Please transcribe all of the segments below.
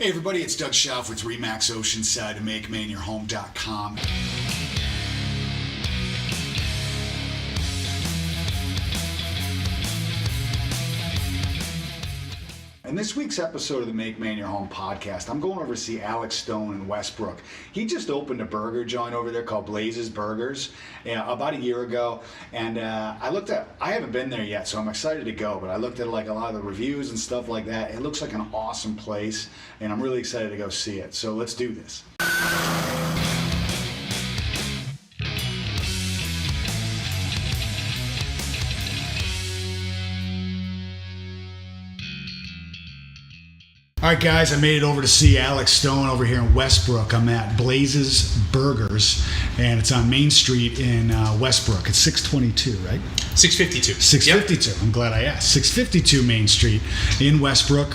Hey everybody, it's Doug Schauf with Remax Oceanside to MakeMaineYourHome.com. In this week's episode of the Make Maine Your Home podcast, I'm going over to see Alex Stone in Westbrook. He just opened a burger joint over there called Blaze's Burgers about a year ago, and I haven't been there yet, so I'm excited to go, but I looked at like a lot of the reviews and stuff like that. It looks like an awesome place, and I'm really excited to go see it. So let's do this. All right, guys, I made it over to see Alex Stone over here in Westbrook. I'm at Blaze's Burgers, and it's on Main Street in Westbrook. It's 622, right? 652. 652. Yep. I'm glad I asked. 652 Main Street in Westbrook.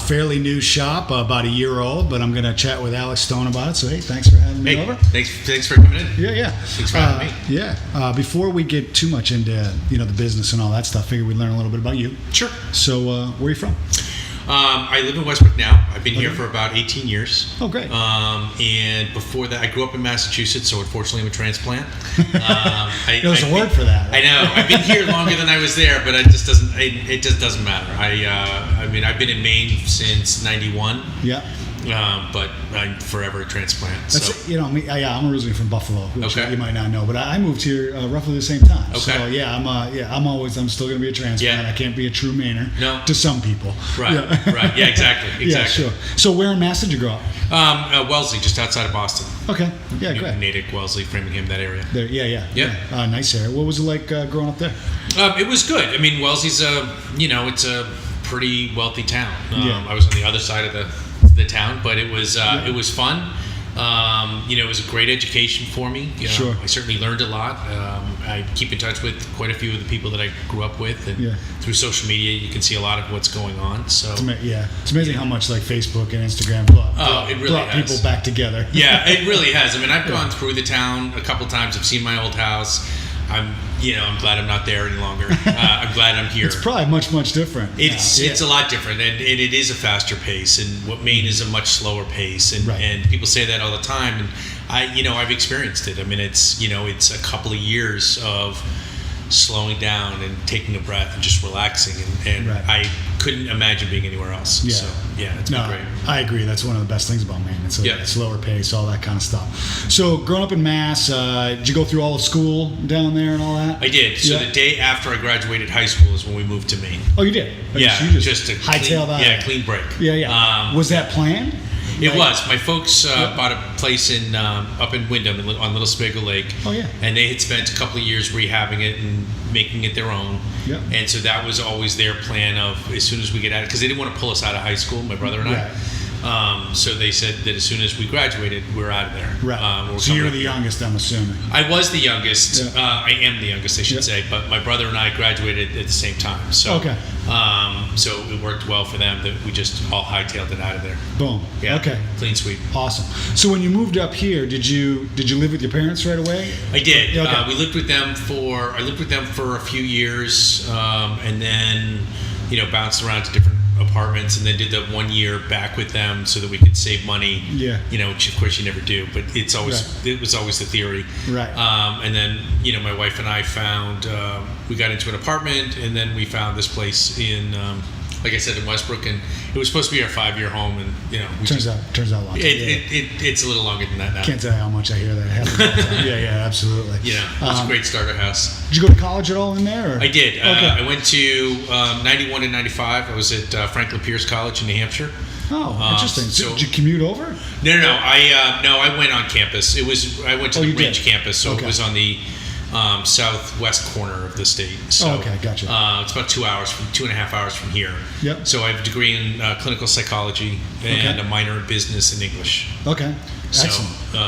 Fairly new shop, about a year old, but I'm going to chat with Alex Stone about it. So, hey, thanks for having me over. Thanks for coming in. Yeah. Thanks for having me. Yeah. Before we get too much into the business and all that stuff, I figured we'd learn a little bit about you. Sure. So, where are you from? I live in Westbrook now. I've been here for about 18 years. Oh, great. And before that, I grew up in Massachusetts, so unfortunately I'm a transplant. There's a word for that. I know. I've been here longer than I was there, but it just doesn't matter. I've been in Maine since 91. Yeah. But I'm forever a transplant. That's, I'm originally from Buffalo, which okay. you might not know, but I moved here roughly the same time. Okay. So I'm still going to be a transplant. Yeah. I can't be a true Mainer. No. To some people. Right. Yeah. Right. Yeah. Exactly. Yeah. Sure. So where in Mass did you grow up? Wellesley, just outside of Boston. Okay. Yeah. Great. Natick, Wellesley, Framingham, that area. There. Yeah. Nice area. What was it like growing up there? It was good. I mean, Wellesley's it's a pretty wealthy town. I was on the other side of the town, but it was fun. It was a great education for me. Sure. I certainly learned a lot. I keep in touch with quite a few of the people that I grew up with, and through social media, you can see a lot of what's going on. So it's amazing how much like Facebook and Instagram brought people back together. Yeah, it really has. I mean, I've gone through the town a couple times. I've seen my old house. I'm glad I'm not there any longer. I'm glad I'm here. It's probably much different. It's a lot different, and it is a faster pace. And what Maine is a much slower pace, and people say that all the time. And I've experienced it. I mean, it's a couple of years of slowing down and taking a breath and just relaxing, and I couldn't imagine being anywhere else. Yeah. So it's been great. I agree. That's one of the best things about Maine. It's a slower pace, all that kind of stuff. So growing up in Mass, did you go through all of school down there and all that? I did. So the day after I graduated high school is when we moved to Maine. Oh, you did? Yeah. You just a clean break. Yeah. Was that planned? It was. My folks bought a place up in Wyndham on Little Spigot Lake. Oh, yeah. And they had spent a couple of years rehabbing it and making it their own. Yeah. And so that was always their plan of as soon as we get out, because they didn't want to pull us out of high school, my brother and I. So they said that as soon as we graduated, we're out of there. Right. So you're the youngest, I'm assuming. I was the youngest. I am the youngest, I should say. But my brother and I graduated at the same time. So, okay. So it worked well for them that we just all hightailed it out of there. Boom. Yeah. Okay. Clean sweep. Awesome. So when you moved up here, did you live with your parents right away? I did. Okay. I lived with them for a few years, and then bounced around to different apartments, and then did the 1 year back with them so that we could save money. Yeah. Which of course you never do, but it was always the theory. Right. And then my wife and I found we got into an apartment, and then we found this place in like I said, in Westbrook, and it was supposed to be our 5-year home, and turns out long. It's a little longer than that now. Can't tell you how much I hear that happen. Yeah, absolutely. It was a great starter house. Did you go to college at all in there? Or? I did. Okay. I went to 91 and 95. I was at Franklin Pierce College in New Hampshire. Oh, interesting. So did you commute over? No. I went on campus. I went to the Ridge campus, so it was on the southwest corner of the state. So, okay, gotcha. It's about 2.5 hours from here. Yep. So I have a degree in clinical psychology and a minor in business and English. Okay, excellent. So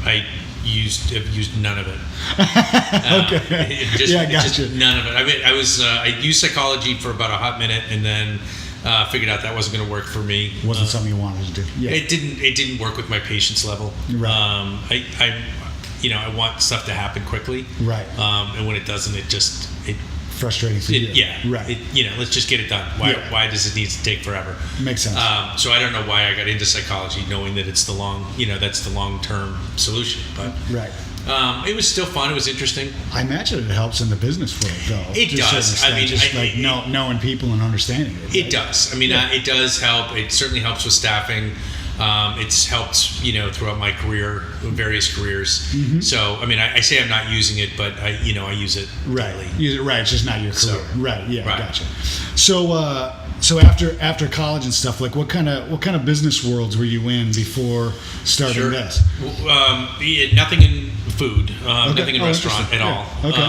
I've used none of it. Okay. Gotcha. None of it. I used psychology for about a hot minute, and then figured out that wasn't going to work for me. Wasn't something you wanted to do. Yeah. It didn't work with my patience level. Right. I want stuff to happen quickly. Right. And when it doesn't, it frustrating for you. Right. Let's just get it done. Why does it need to take forever? Makes sense. So I don't know why I got into psychology, knowing that it's that's the long-term solution. But right. It was still fun. It was interesting. I imagine it helps in the business world, though. It does. I mean, knowing people and understanding it. It does. I mean, it does help. It certainly helps with staffing. It's helped, throughout my career, various careers. Mm-hmm. So, I mean, I say I'm not using it, but I use it daily. Use it, right. It's just not your career. Right. Yeah. Right. Gotcha. So after college and stuff, like what kind of business worlds were you in before starting this? Nothing in food. Nothing in restaurant at all. Okay.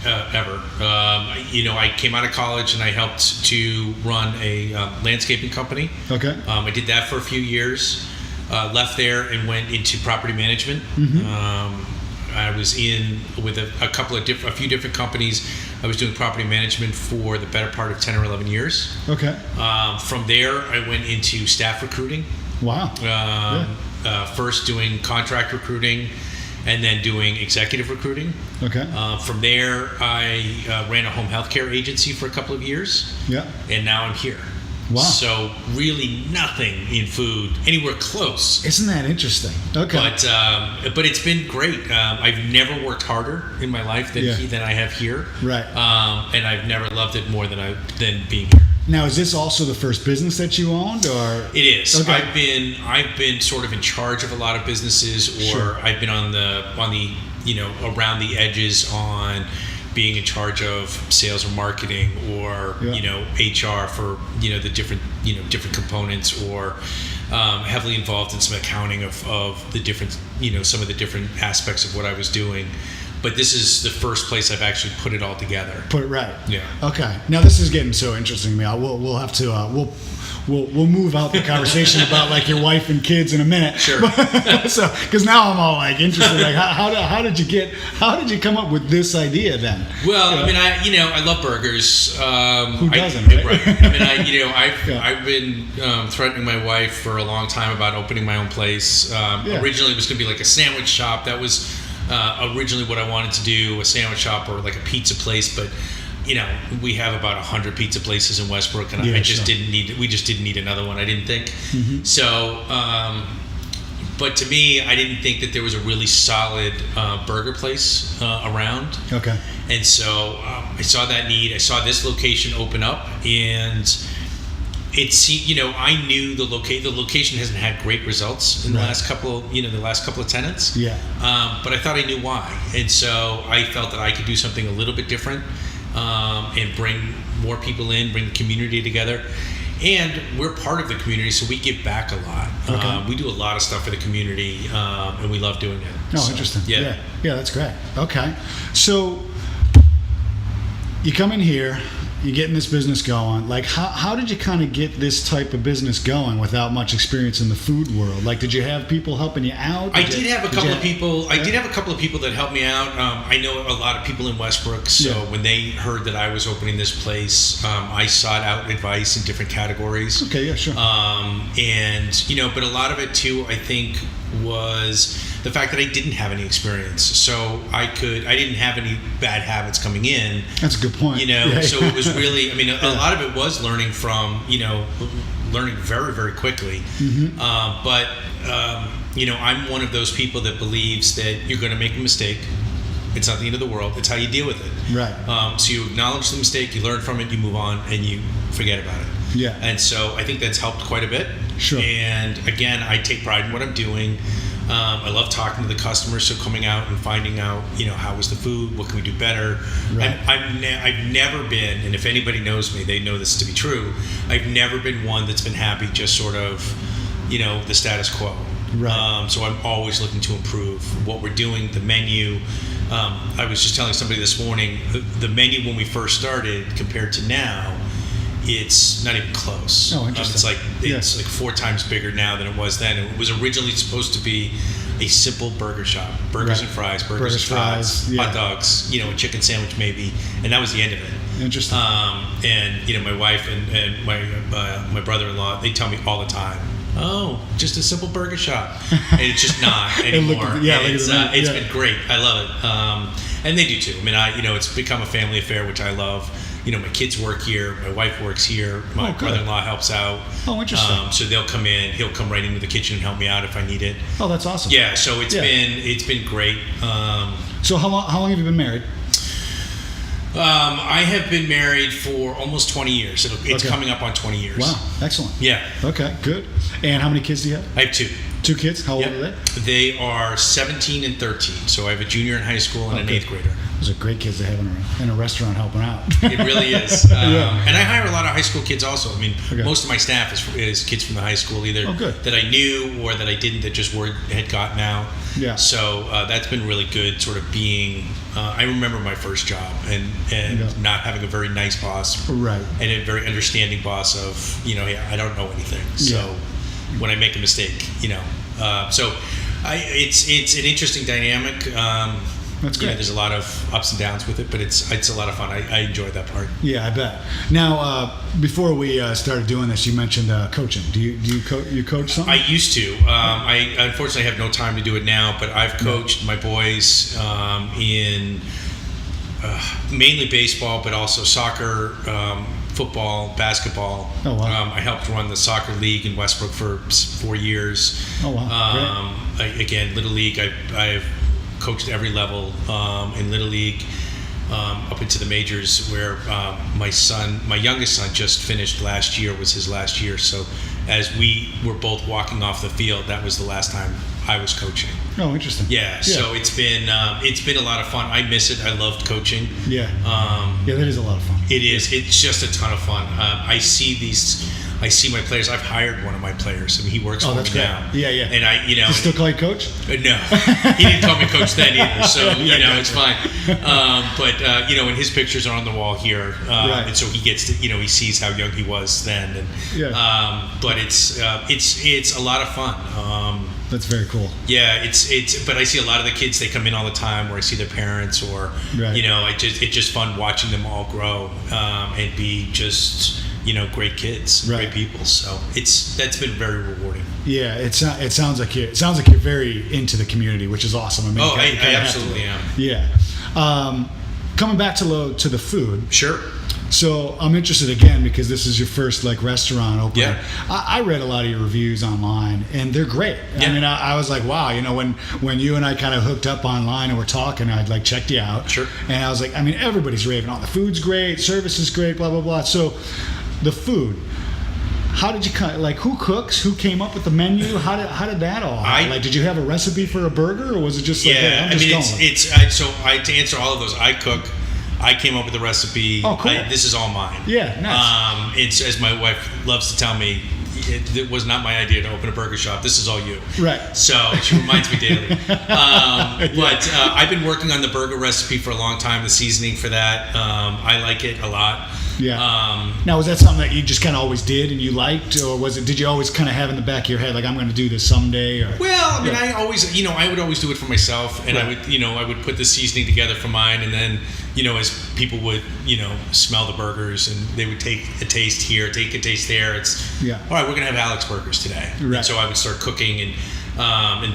Ever. I came out of college and I helped to run a landscaping company. Okay. I did that for a few years. Left there and went into property management. Mm-hmm. I was in with a few different companies. I was doing property management for the better part of 10 or 11 years. Okay. From there, I went into staff recruiting. Wow. First doing contract recruiting, and then doing executive recruiting. Okay. From there, I ran a home healthcare agency for a couple of years. Yeah. And now I'm here. Wow. So really nothing in food anywhere close. Isn't that interesting? Okay. But it's been great. I've never worked harder in my life than I have here. Right. And I've never loved it more than being here. Now, is this also the first business that you owned, or? It is. Okay. I've been sort of in charge of a lot of businesses, or Sure. I've been on the around the edges on being in charge of sales or marketing, or HR for the different components, or heavily involved in some accounting of the different some of the different aspects of what I was doing. But this is the first place I've actually put it all together. Put it right. Yeah. Okay. Now this is getting so interesting to me. We'll have to we'll move out the conversation about like your wife and kids in a minute. Sure. So because now I'm all like interested. Like how did you come up with this idea then? Well, I mean, I love burgers. Who doesn't? Right. I mean, I've been threatening my wife for a long time about opening my own place. Originally, it was going to be like a sandwich shop. That was originally what I wanted to do, a sandwich shop or like a pizza place, but we have about 100 pizza places in Westbrook, and we just didn't need another one, I didn't think. Mm-hmm. So but to me, I didn't think that there was a really solid burger place around. Okay. And so I saw that need. I saw this location open up, and I knew the location hasn't had great results in the last couple of tenants. Yeah. But I thought I knew why, and so I felt that I could do something a little bit different, and bring more people in, bring the community together. And we're part of the community, so we give back a lot. Okay. We do a lot of stuff for the community, and we love doing it. Oh, so, interesting. Yeah, that's great. Okay, so you come in here, you're getting this business going. Like, how did you kind of get this type of business going without much experience in the food world? Like, did you have people helping you out? I did have a couple of people. I did have a couple of people that helped me out. I know a lot of people in Westbrook, so when they heard that I was opening this place, I sought out advice in different categories. Okay, yeah, sure. And but a lot of it too, I think, was the fact that I didn't have any experience, so I didn't have any bad habits coming in. That's a good point. So it was really, a lot of it was learning from, learning very, very quickly. Mm-hmm. But I'm one of those people that believes that you're going to make a mistake. It's not the end of the world. It's how you deal with it. Right. So you acknowledge the mistake, you learn from it, you move on, and you forget about it. Yeah. And so I think that's helped quite a bit. Sure. And again, I take pride in what I'm doing. I love talking to the customers, so coming out and finding out, how was the food, what can we do better. Right. I've never been, and if anybody knows me, they know this to be true, I've never been one that's been happy just sort of, the status quo. Right. So I'm always looking to improve what we're doing, the menu. I was just telling somebody this morning, the menu when we first started compared to now, it's not even close. Oh, interesting. It's like 4 times bigger now than it was then. It was originally supposed to be a simple burger shop, burgers and fries, burgers and fries, hot dogs, a chicken sandwich maybe, and that was the end of it. Interesting. And my wife and my brother-in-law, they tell me all the time, oh, just a simple burger shop. And it's just not anymore. It's been great. I love it. And they do too. I mean, it's become a family affair, which I love. My kids work here. My wife works here. My brother-in-law helps out. Oh, interesting. So they'll come in. He'll come right into the kitchen and help me out if I need it. Oh, that's awesome. Yeah. So it's been great. So how long have you been married? I have been married for almost 20 years. It's coming up on 20 years. Wow, excellent. Yeah. Okay, good. And how many kids do you have? I have 2. 2 kids? How old are they? They are 17 and 13. So I have a junior in high school and an 8th grader. Those are great kids to have in a restaurant helping out. It really is. And I hire a lot of high school kids also. I mean, most of my staff is kids from the high school, either that I knew or that I didn't, that just word had gotten out. Yeah. So that's been really good, sort of being, I remember my first job and not having a very nice boss. Right. And a very understanding boss of, hey, I don't know anything. So when I make a mistake, so it's an interesting dynamic. That's great. There's a lot of ups and downs with it, but it's a lot of fun. I enjoy that part. Yeah, I bet. Now, before we started doing this, you mentioned coaching. Do you coach something? I used to. I unfortunately have no time to do it now, but I've coached my boys in mainly baseball, but also soccer, football, basketball. Oh, wow. I helped run the soccer league in Westbrook for 4 years. Oh, wow. Again, Little League, I've coached every level in Little League up into the majors, where my youngest son just finished last year, was his last year. So as we were both walking off the field, that was the last time I was coaching. Oh, interesting. Yeah. So it's been a lot of fun. I miss it. I loved coaching. Yeah. That is a lot of fun. It is. It's just a ton of fun. I see my players. I've hired one of my players. I mean, he works for me now. Yeah. And Does he still call you coach? No, he didn't call me coach then either. So it's fine. But and his pictures are on the wall here, and so he gets to, he sees how young he was then. And but it's a lot of fun. That's very cool. Yeah, but I see a lot of the kids, they come in all the time, where I see their parents, or it's just fun watching them all grow and be just great kids, great people. So that's been very rewarding. Yeah, it sounds like you're very into the community, which is awesome. I mean, I absolutely am. Yeah. Coming back to the food. Sure. So I'm interested again, because this is your first restaurant opening. Yeah. I read a lot of your reviews online, and they're great. Yeah. I mean, I was like, wow, when you and I kind of hooked up online and we're talking, I'd checked you out. Sure. And I was like, I mean, everybody's raving. The food's great, service is great, blah blah blah. So, the food. How did you who cooks? Who came up with the menu? How did that all happen? Did you have a recipe for a burger, or was it just hey, I'm just going? To answer all of those, I cook. I came up with the recipe. Oh, cool. This is all mine. Yeah, nice. It's, as my wife loves to tell me, it was not my idea to open a burger shop. This is all you. Right. So she reminds me daily. But I've been working on the burger recipe for a long time, the seasoning for that. I like it a lot. Yeah. Now, was that something that you just kind of always did and you liked, or did you always kind of have in the back of your head, I'm going to do this someday? Or? Well, I mean, I always, I would always do it for myself, and right. I would put the seasoning together for mine, and then, as people would, smell the burgers, and they would take a taste here, take a taste there. It's all right. We're going to have Alex burgers today. Right. And so I would start cooking, and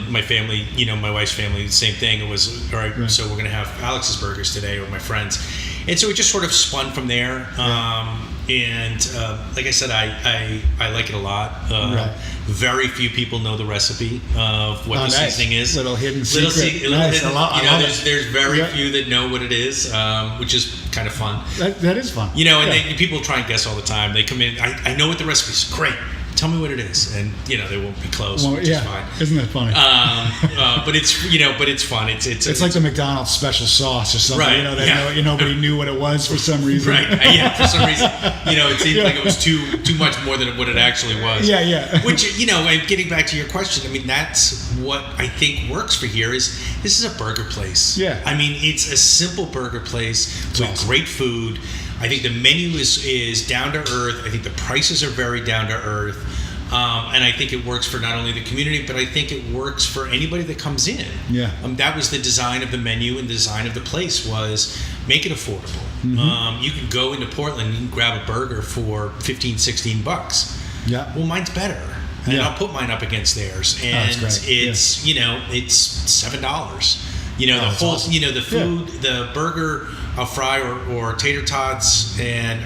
my family, my wife's family, the same thing. It was all right. So we're going to have Alex's burgers today, or my friends. And so it just sort of spun from there. And like I said, I like it a lot. Very few people know the recipe of what the seasoning is. Little hidden secret. There's very few that know what it is, which is kind of fun. That is fun. And people try and guess all the time. They come in, I know what the recipe is. Great. Tell me what it is, and they won't be close, which is fine. Isn't that funny? But it's fun. It's like the McDonald's special sauce or something. Right. Nobody knew what it was for some reason. Right. Yeah. For some reason, it seemed like it was too much more than what it actually was. Yeah. Which and getting back to your question, I mean, that's what I think works for here. This is a burger place. Yeah. I mean, it's a simple burger place with great food. I think the menu is down to earth. I think the prices are very down to earth. And I think it works for not only the community, but I think it works for anybody that comes in. Yeah. That was the design of the menu, and the design of the place was make it affordable. Mm-hmm. You can go into Portland and grab a burger for $15, $16. Yeah. Well, mine's better. and I'll put mine up against theirs, and it's it's $7. The whole awesome. The food, the burger, a fry or tater tots, and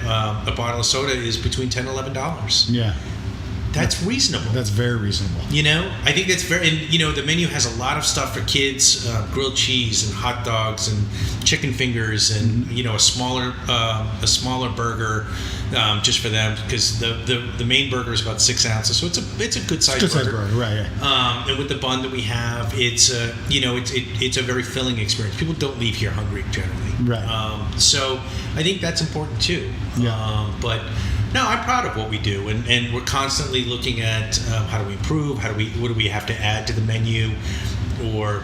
a bottle of soda is between $10 and $11. Yeah. That's reasonable. That's very reasonable. I think that's very, and the menu has a lot of stuff for kids, grilled cheese and hot dogs and chicken fingers and a smaller burger just for them, because the main burger is about 6 ounces, so it's a good sized burger. Right? Yeah. And with the bun that we have, it's it's a very filling experience. People don't leave here hungry generally. Right. So I think that's important too. Yeah. But. No, I'm proud of what we do, and we're constantly looking at how do we improve, what do we have to add to the menu, or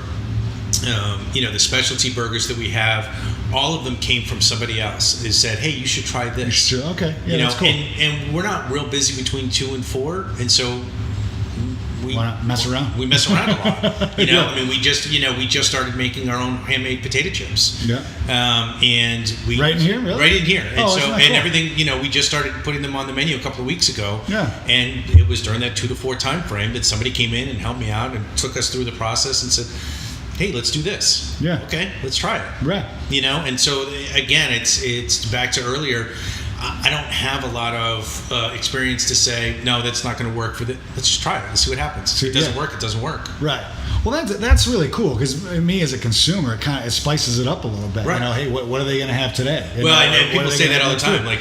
the specialty burgers that we have. All of them came from somebody else. They said, "Hey, you should try this." Sure. Okay. Yeah, that's cool. And we're not real busy between 2 and 4, and so. Why not mess around? We mess around a lot. I mean, we just started making our own handmade potato chips. Yeah. And we right in here, really? Right in here. And so and cool. everything, we just started putting them on the menu a couple of weeks ago. Yeah. And it was during that 2 to 4 time frame that somebody came in and helped me out and took us through the process and said, "Hey, let's do this." Yeah. Okay, let's try it. Right. And so again, it's back to earlier. I don't have a lot of experience to say, no, that's not going to work. Let's just try it. Let's see what happens. If it doesn't work, it doesn't work. Right. Well, that's really cool, because me as a consumer, it spices it up a little bit. Right. Hey, what are they going to have today? And people say that all the time. Like,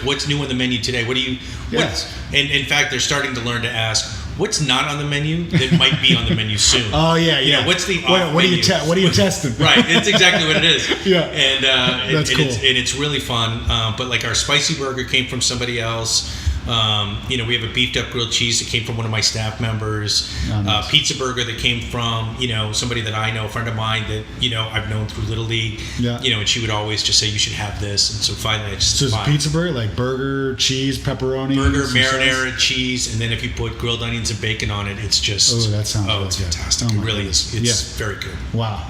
what's new on the menu today? What do you? And in fact, they're starting to learn to ask, what's not on the menu that might be on the menu soon? Oh yeah. What's the what are you testing? Right, it's exactly what it is. Yeah, and that's cool. It's really fun. But like our spicy burger came from somebody else. We have a beefed up grilled cheese that came from one of my staff members. Nice. Pizza burger that came from somebody that I know, a friend of mine that I've known through Little League. Yeah. And she would always just say, you should have this. And so finally I just So it's a pizza burger, like burger, cheese, pepperoni, burger, marinara, cheese, and then if you put grilled onions and bacon on it, it's just that sounds really it's good. fantastic. It really is. It's very good. Wow.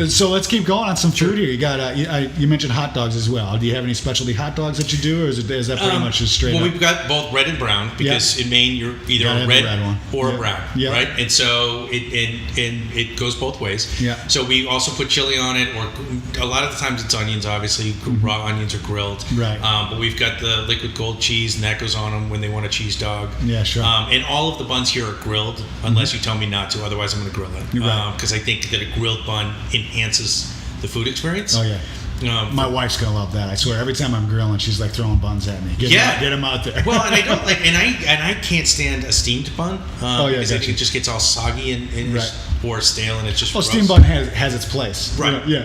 So let's keep going on some food here. You got you mentioned hot dogs as well. Do you have any specialty hot dogs that you do, or is that pretty much just straight up? We've got both red and brown, because in Maine you're either a red or a brown, right? And so it goes both ways. Yeah. So we also put chili on it, or a lot of the times it's onions, obviously. Raw onions are grilled. Right. But we've got the liquid gold cheese, and that goes on them when they want a cheese dog. Yeah, sure. And all of the buns here are grilled, unless you tell me not to. Otherwise, I'm going to grill it. Right. Because I think that a grilled bun enhances the food experience. Oh yeah. My wife's gonna love that. I swear. Every time I'm grilling, she's like throwing buns at me. Get them out there. Well, and I don't like, and I can't stand a steamed bun. Because I think it just gets all soggy and or stale, and it's just. Well, steamed bun has its place. Right. Yeah.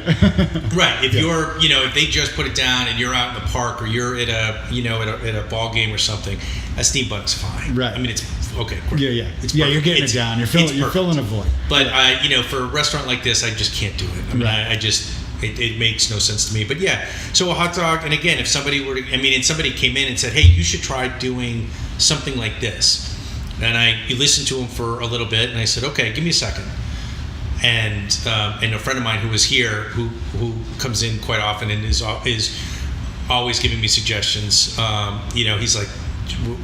Right. If you're, if they just put it down and you're out in the park, or you're at a ball game or something, a steamed bun's fine. Right. I mean, it's okay. Great. Yeah. You're getting it down. You're filling a void. But for a restaurant like this, I just can't do it. I mean, I just. It makes no sense to me. But yeah, so a hot dog, and again, if somebody somebody came in and said, hey, you should try doing something like this. And you listened to them for a little bit, and I said, okay, give me a second. And a friend of mine who was here, who comes in quite often and is always giving me suggestions, he's like,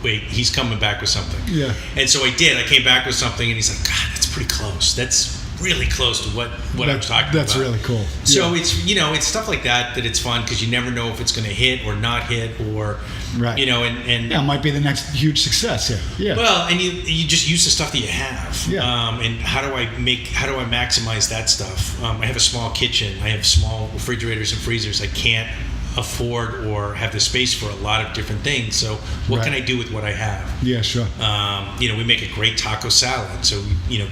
wait, he's coming back with something. Yeah. And so I did. I came back with something, and he's like, God, that's pretty close. That's really close to what I was talking about. That's really cool. So it's it's stuff like that it's fun, because you never know if it's going to hit or not hit, or right. And it might be the next huge success here. Yeah. Well, and you just use the stuff that you have. Yeah. And how do I maximize that stuff? I have a small kitchen. I have small refrigerators and freezers. I can't afford or have the space for a lot of different things. So what can I do with what I have? Yeah, sure. We make a great taco salad. So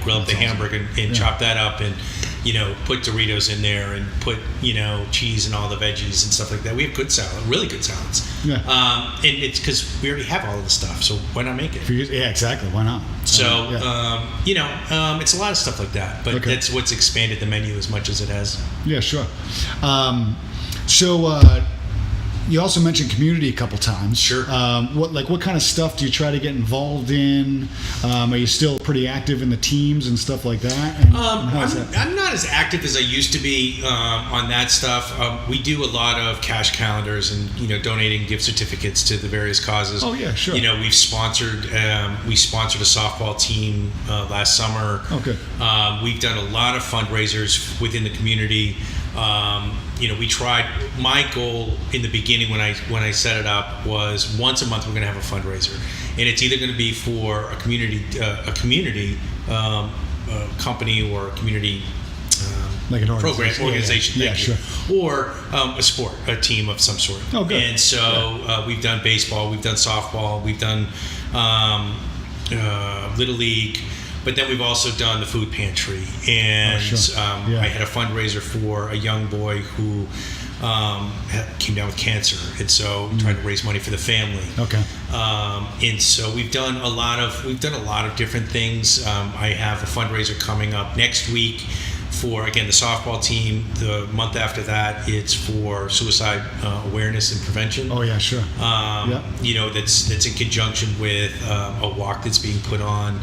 grill up the hamburger and chop that up, and put Doritos in there, and put cheese and all the veggies and stuff like that. We have good salad, really good salads. Yeah. And it's because we already have all of the stuff. So why not make it? Yeah, exactly. Why not? So it's a lot of stuff like that. But that's what's expanded the menu as much as it has. Yeah, sure. So You also mentioned community a couple times. Sure. What kind of stuff do you try to get involved in? Are you still pretty active in the teams and stuff like that? And I'm not as active as I used to be on that stuff. We do a lot of cash calendars and donating gift certificates to the various causes. Oh yeah, sure. We've sponsored we sponsored a softball team last summer. Okay. We've done a lot of fundraisers within the community. We tried. My goal in the beginning when I set it up was once a month we're going to have a fundraiser, and it's either going to be for a community company or a community like an organization, yeah, sure. or a sport, a team of some sort. Oh, good. And so we've done baseball, we've done softball, we've done Little League. But then we've also done the food pantry, and I had a fundraiser for a young boy who came down with cancer, and so trying to raise money for the family. Okay. And so we've done a lot of different things. I have a fundraiser coming up next week for, again, the softball team. The month after that, it's for suicide awareness and prevention. Oh yeah, sure. That's in conjunction with a walk that's being put on,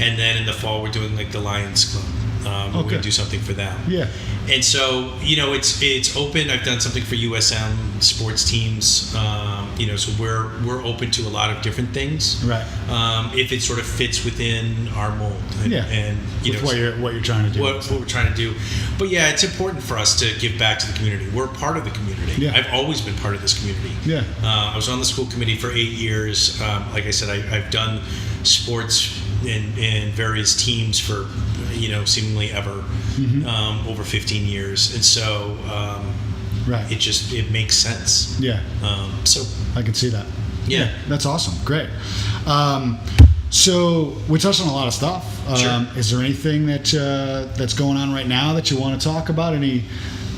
and then in the fall we're doing like the Lions Club. We're going to do something for them. Yeah. And so it's open. I've done something for USM sports teams. So we're open to a lot of different things. Right. If it sort of fits within our mold. And what you're trying to do. What we're trying to do. But yeah, it's important for us to give back to the community. We're part of the community. Yeah. I've always been part of this community. Yeah. I was on the school committee for 8 years. Like I said, I've done sports in various teams for seemingly ever, over 15 years, and so right. It makes sense. Yeah. So I can see that. Yeah. That's awesome. Great. So we touched on a lot of stuff. Sure. Is there anything that's going on right now that you want to talk about?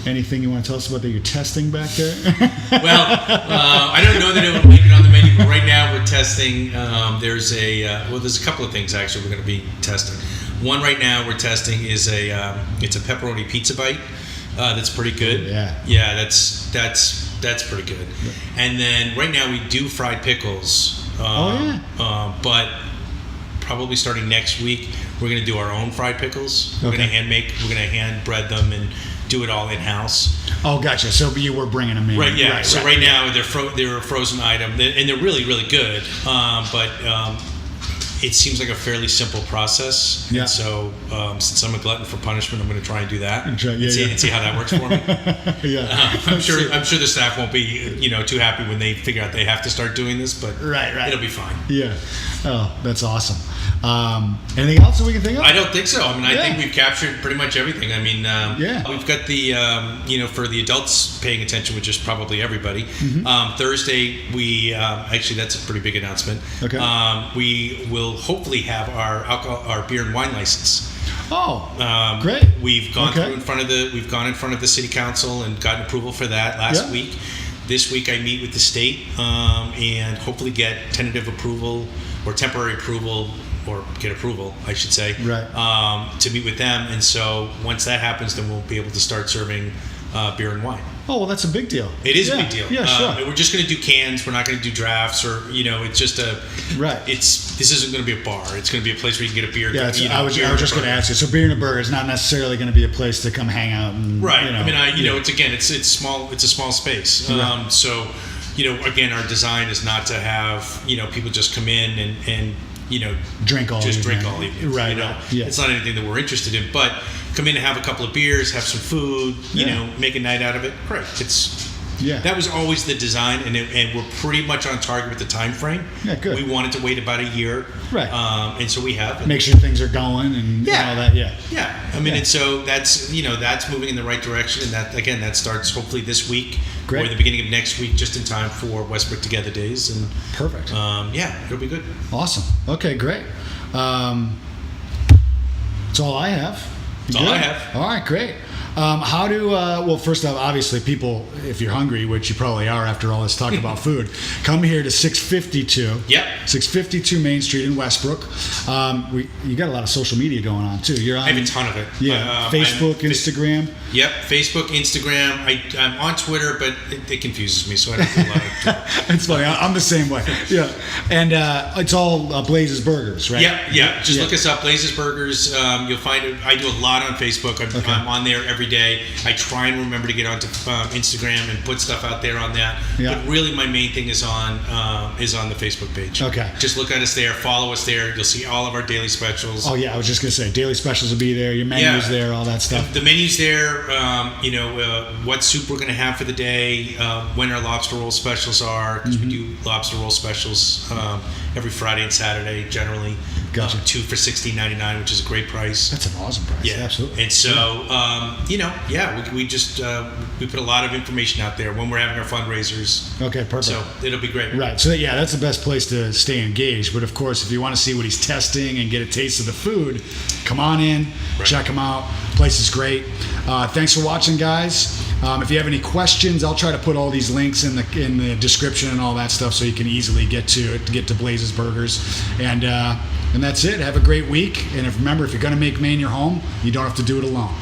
Anything you want to tell us about that you're testing back there? Well, I don't know that it will make it on the menu, but right now we're testing. There's a couple of things actually we're going to be testing. One right now we're testing is it's a pepperoni pizza bite. That's pretty good. Yeah. Yeah, that's pretty good. And then right now we do fried pickles. But probably starting next week we're going to do our own fried pickles. We're going to hand bread them and do it all in-house. Oh, gotcha. So you were bringing them in. Right, yeah. Right now they're a frozen item, and they're really, really good. But it seems like a fairly simple process. Yeah. And so since I'm a glutton for punishment, I'm going to try and do that and see how that works for me. Yeah. I'm sure the staff won't be too happy when they figure out they have to start doing this, but it'll be fine. Yeah. Oh, that's awesome. Anything else that we can think of? I don't think so. I mean, I think we've captured pretty much everything. I mean, we've got the, for the adults paying attention, which is probably everybody. Mm-hmm. Thursday, we actually that's a pretty big announcement. Okay. We will hopefully have our beer and wine license. Oh, great! We've gone in front of the city council and gotten approval for that last week. This week, I meet with the state and hopefully get tentative approval or temporary approval, or get approval, I should say, to meet with them. And so once that happens, then we'll be able to start serving beer and wine. Oh, well, that's a big deal. It is a big deal. Yeah, sure. We're just going to do cans. We're not going to do drafts, or it's just this isn't going to be a bar. It's going to be a place where you can get a beer. Yeah, I was just going to ask you. So beer and a burger is not necessarily going to be a place to come hang out and it's small. It's a small space. So again, our design is not to have people just come in and drink all evening. Right. Yeah. It's not anything that we're interested in, but come in and have a couple of beers, have some food, make a night out of it. Great. That was always the design, and we're pretty much on target with the time frame. Yeah, good. We wanted to wait about a year. Right. And so we have. Make sure things are going and all that. Yeah. Yeah. I mean, and so that's moving in the right direction, and that starts hopefully this week. Great. Or the beginning of next week, just in time for Westbrook Together Days. And perfect. It'll be good. Awesome. Okay, great. That's all I have. That's all I have. All right, great. How do, well, first off, obviously, people, if you're hungry, which you probably are after all this talk about food, come here to 652. Yep. 652 Main Street in Westbrook. You got a lot of social media going on, too. You're on, I have a ton of it. Yeah. Facebook, Instagram. Yep. Facebook, Instagram. I'm on Twitter, but it confuses me, so I don't do a lot of It's funny. I'm the same way. Yeah. And it's all Blaze's Burgers, right? Yeah. Just look us up, Blaze's Burgers. You'll find it. I do a lot on Facebook. I'm on there every day. I try and remember to get onto Instagram and put stuff out there on that. Yeah. But really, my main thing is on the Facebook page. Okay. Just look at us there. Follow us there. You'll see all of our daily specials. Oh yeah, I was just gonna say daily specials will be there. Your menu's there, all that stuff. The menu's there. What soup we're gonna have for the day. When our lobster roll specials are, because we do lobster roll specials every Friday and Saturday generally. Gotcha. 2 for $16.99, which is a great price. That's an awesome price. Yeah, Absolutely. And so, we just we put a lot of information out there when we're having our fundraisers. Okay, perfect. So it'll be great. Right. So yeah, that's the best place to stay engaged. But of course, if you want to see what he's testing and get a taste of the food, come on in, check him out. Place is great. Thanks for watching, guys. If you have any questions, I'll try to put all these links in the description and all that stuff, so you can easily get to Blaze's Burgers. And that's it. Have a great week. And remember, if you're going to make Maine your home, you don't have to do it alone.